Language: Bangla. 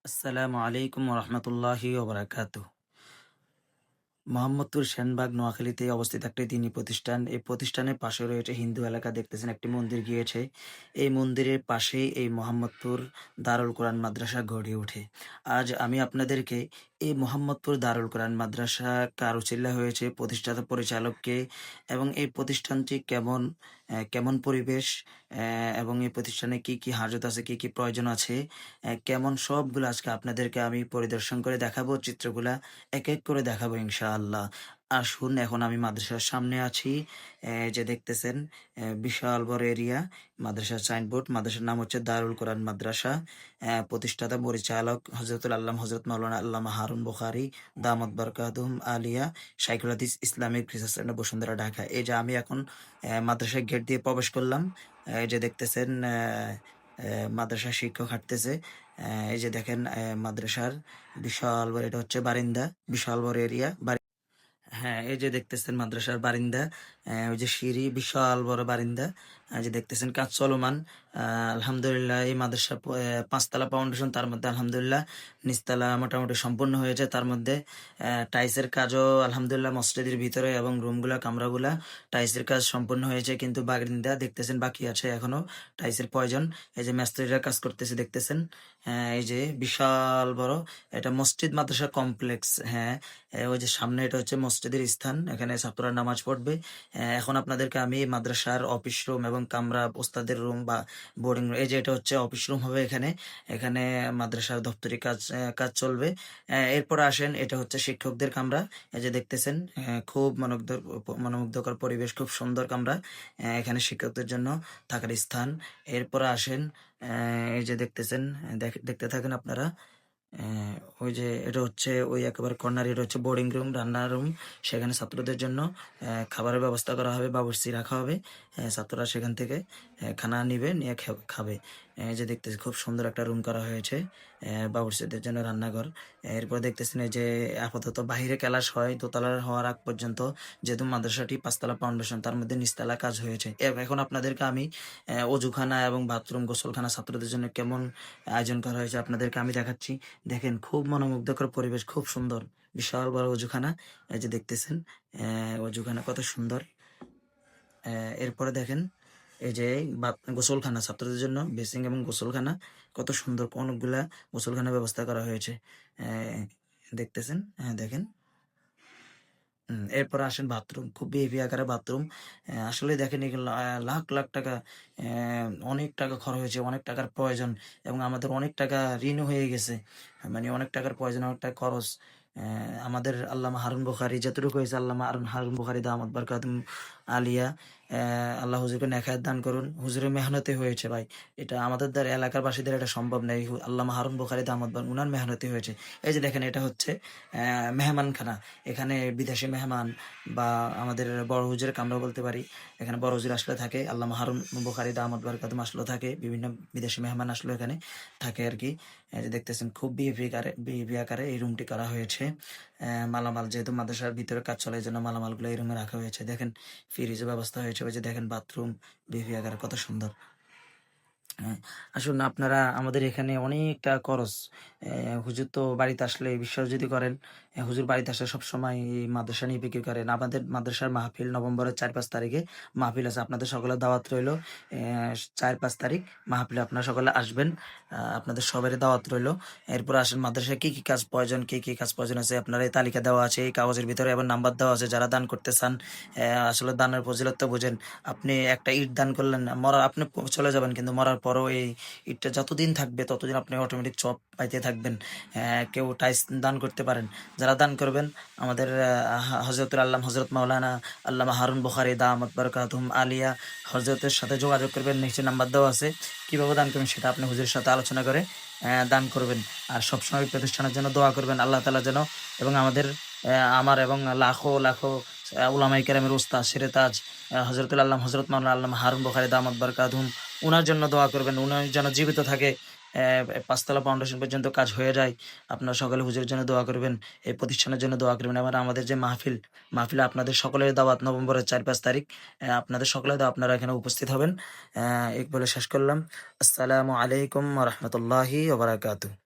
আসসালামু আলাইকুম রহমতুল্লাহি ওবরাকাতুহ। মোহাম্মদপুর সেনবাগ নোয়াখালীতে অবস্থিত একটি দ্বীনি প্রতিষ্ঠান। এই প্রতিষ্ঠানের পাশে রয়েছে হিন্দু এলাকা, দেখতেছেন একটি মন্দির গিয়েছে। এই মন্দিরের পাশেই এই মোহাম্মদপুর দারুল কোরআন মাদ্রাসা গড়ে ওঠে। আজ আমি আপনাদেরকে এই মোহাম্মদপুর দারুল কোরআন মাদ্রাসা কার উছিলা হয়েছে, প্রতিষ্ঠাতা পরিচালককে, এবং এই প্রতিষ্ঠানটি কেমন পরিবেশ, এবং এই প্রতিষ্ঠানে কি কি হাজত আছে, কি কি প্রয়োজন আছে, কেমন, সবগুলো আজকে আপনাদেরকে আমি পরিদর্শন করে দেখাবো। চিত্রগুলা এক এক করে দেখাবো ইনশাআল্লাহ। আসুন, এখন আমি মাদ্রাসার সামনে আছি। যে দেখতেছেন বিশাল বড় এরিয়া, মাদ্রাসার সাইনবোর্ড। মাদ্রাসার নাম হচ্ছে দারুল কোরআন মাদ্রাসা। প্রতিষ্ঠাতা পরিচালক হজরতুল আল্লাহ হজরত মাওলানা আল্লামা হারুন বুখারী দামাত বারকাতুহুম আলিয়া, শাইখুল হাদিস Islamic research centre, Bashundhara, Dhaka. এই যে আমি এখন মাদ্রাসার গেট দিয়ে প্রবেশ করলাম। এই যে দেখতেছেন মাদ্রাসার শিক্ষক হাঁটতেছে। এই যে দেখেন মাদ্রাসার বিশাল বড়, এটা হচ্ছে বারিন্দা, বিশাল বড় এরিয়া। হ্যাঁ, এই যে দেখতেছেন মাদ্রাসার বারিন্দা, ওই যে সিঁড়ি, বিশাল বড় বারিন্দা। যে দেখতেছেন কাজ চলমান। আলহামদুলিল্লাহ এই মাদ্রাসা পাঁচতলা ফাউন্ডেশন, তার মধ্যে আলহামদুলিল্লাহ নিচতলা মোটামুটি সম্পূর্ণ হয়েছে। তার মধ্যে টাইলসের কাজও আলহামদুলিল্লাহ মসজিদের ভিতরে এবং রুমগুলা কামরাগুলা টাইলসের কাজ সম্পূর্ণ হয়েছে, কিন্তু বারিন্দা দেখতেছেন বাকি আছে এখনো, টাইলসের প্রয়োজন। এই যে মিস্ত্রিরা কাজ করতেছে দেখতেছেন। এই যে বিশাল বড়, এটা মসজিদ মাদ্রাসা কমপ্লেক্স। হ্যাঁ, ওই যে সামনে, এটা হচ্ছে মসজিদের স্থান, এখানে ছাত্ররা নামাজ পড়বে। এখন আপনাদেরকে আমি মাদ্রাসার অফিস রুম এবং কামরা, ওস্তাদের রুম বা বোর্ডিং রুম, এই যে এটা হচ্ছে অফিস রুম হবে এখানে। এখানে মাদ্রাসার দপ্তরি কাজ চলবে। এরপর আসেন, এটা হচ্ছে শিক্ষকদের কামরা। এই যে দেখতেছেন খুব মনোমুগ্ধকর পরিবেশ, খুব সুন্দর কামরা। এখানে শিক্ষকদের জন্য থাকার স্থান। এরপর আসেন, এই যে দেখতেছেন, দেখতে থাকেন আপনারা। আহ, ওই যে এটা হচ্ছে ওই একেবারে কর্নার, এটা হচ্ছে বোর্ডিং রুম, রান্নার রুম। সেখানে ছাত্রদের জন্য খাবারের ব্যবস্থা করা হবে, বাবুর্চি রাখা হবে। ছাত্ররা সেখান থেকে খানা নিবে, নিয়ে খাবে। এই যে দেখতেছি খুব সুন্দর একটা রুম করা হয়েছে বাবুর্চিদের জন্য, রান্নাঘর। এরপর দেখতেছেন এই যে আপাতত বাহিরে ক্লাস হয় দোতলার হওয়ার আগ পর্যন্ত, যেহেতু মাদ্রাসাটি পাঁচতলা ফাউন্ডেশন, তার মধ্যে নিচতলা কাজ হয়েছে। এখন আপনাদেরকে আমি অজুখানা এবং বাথরুম, গোসলখানা ছাত্রদের জন্য কেমন আয়োজন করা হয়েছে আপনাদেরকে আমি দেখাচ্ছি। দেখেন খুব মনোমুগ্ধকর পরিবেশ, খুব সুন্দর, বিশাল বড় অজুখানা। এই যে দেখতেছেন অজুখানা কত সুন্দর। এরপরে দেখেন এই যে গোসলখানা ছাত্রদের জন্য, বেসিং এবং গোসলখানা কত সুন্দর, অনেকগুলা গোসলখানা ব্যবস্থা করা হয়েছে। দেখতেছেন, হ্যাঁ দেখেন। এরপর আসেন বাথরুম, খুব হেভি আকারে বাথরুম। আসলে দেখেন এগুলো লাখ লাখ টাকা, অনেক টাকা খরচ হয়েছে, অনেক টাকার প্রয়োজন, এবং আমাদের অনেক টাকা ঋণও হয়ে গেছে। মানে অনেক টাকার প্রয়োজন, অনেক টাকা খরচ। আমাদের আল্লামা হারুন বুখারী যতটুকু হয়েছে, আল্লামা হারুন হারুন বুখারী দামাত বারকাতুহুম আলিয়া, আল্লাহ হুজুরকে নেখায়াত দান করুন। হুজুরের মেহনতে হয়েছে ভাই, এটা আমাদের দ্বারা এলাকার বাসীদের এটা সম্ভব নয়। আল্লামা হারুন বুখারী দামাত উনার মেহনতে হয়েছে। এই যে দেখেন, এটা হচ্ছে মেহমানখানা। এখানে বিদেশি মেহমান বা আমাদের বড় হুজুরের কামরা বলতে পারি, এখানে বড় হুজুর আসলে থাকে, আল্লামা হারুন বুখারী দামাত বারকাতুহুম আসলে থাকে, বিভিন্ন বিদেশি মেহমান আসলে এখানে থাকে আর কি। এই যে দেখতেছেন খুব বিহেভি আকারে এই রুমটি করা হয়েছে। মালামাল, যেহেতু মাদ্রাসার ভিতরে কাজ চলে, এই জন্য মালামালগুলো এই রুমে রাখা হয়েছে। দেখেন ফ্রিজের ব্যবস্থা হয়েছে। ওই যে দেখেন বাথরুম, বিহেভি আকারে কত সুন্দর। হ্যাঁ, আসুন, আপনারা আমাদের এখানে অনেক টাকা খরচ। হুজুর তো বাড়িতে আসলে বিশ্বাস যদি করেন, হুজুর বাড়িতে আসলে সবসময় এই মাদ্রাসা নিয়ে বিক্রি করেন। আমাদের মাদ্রাসার মাহফিল নভেম্বরের 4-5 তারিখে মাহফিল আছে, আপনাদের সকলের দাওয়াত রইল। 4-5 তারিখ মাহফিলে আপনারা সকলে আসবেন, আপনাদের সবারই দাওয়াত রইল। এরপর আসেন, মাদ্রাসায় কি কি কাজ প্রয়োজন, কি কি কাজ প্রয়োজন আছে আপনারা এই তালিকা দেওয়া আছে এই কাগজের ভিতরে, এবং নাম্বার দেওয়া আছে। যারা দান করতে চান, আসলে দানের ফজিলত তো বুঝেন। আপনি একটা ইট দান করলেন, আপনি চলে যাবেন, কিন্তু মরার পরও এই ইটটা যতদিন থাকবে ততদিন আপনি অটোমেটিক চপ পাইতে থাকবেন। কেউ টাইস দান করতে পারেন। যারা দান করবেন, আমাদের হজরতুল আল্লাহ হজরত মাওলানা আল্লামা হারুন বুখারী দামাত বারকাতুহুম আলিয়া হজরতের সাথে যোগাযোগ করবেন, নিচে নাম্বার দেওয়া আছে। কীভাবে দান করবেন সেটা আপনি হুজুরের সাথে আলোচনা করে দান করবেন। আর সবসময় প্রতিষ্ঠানের জন্য দোয়া করবেন, আল্লাহ তাআলা যেন, এবং আমার এবং লাখো লাখো উলামায়ে কেরামের উস্তাদ সেরে তাজ হজরতুল আল্লাহ হজরত মাওলানা আল্লামা হারুন বুখারী দামাত বারকাতুহুম, উনার জন্য দোয়া করবেন, উনি যেন জীবিত থাকে, পাঁচতলা ফাউন্ডেশন পর্যন্ত কাজ হয়ে যায়। আপনারা সকলে হুজুরের জন্য দোয়া করবেন, এই প্রতিষ্ঠানের জন্য দোয়া করবেন। এবার আমাদের যে মাহফিলে আপনাদের সকলের দাওয়াত নভেম্বরের 4-5 তারিখ, আপনাদের সকলের দাওয়াত, আপনারা এখানে উপস্থিত হবেন। এই বলে শেষ করলাম। আসসালামু আলাইকুম রহমতুল্লাহি ওবরাকাতুহ।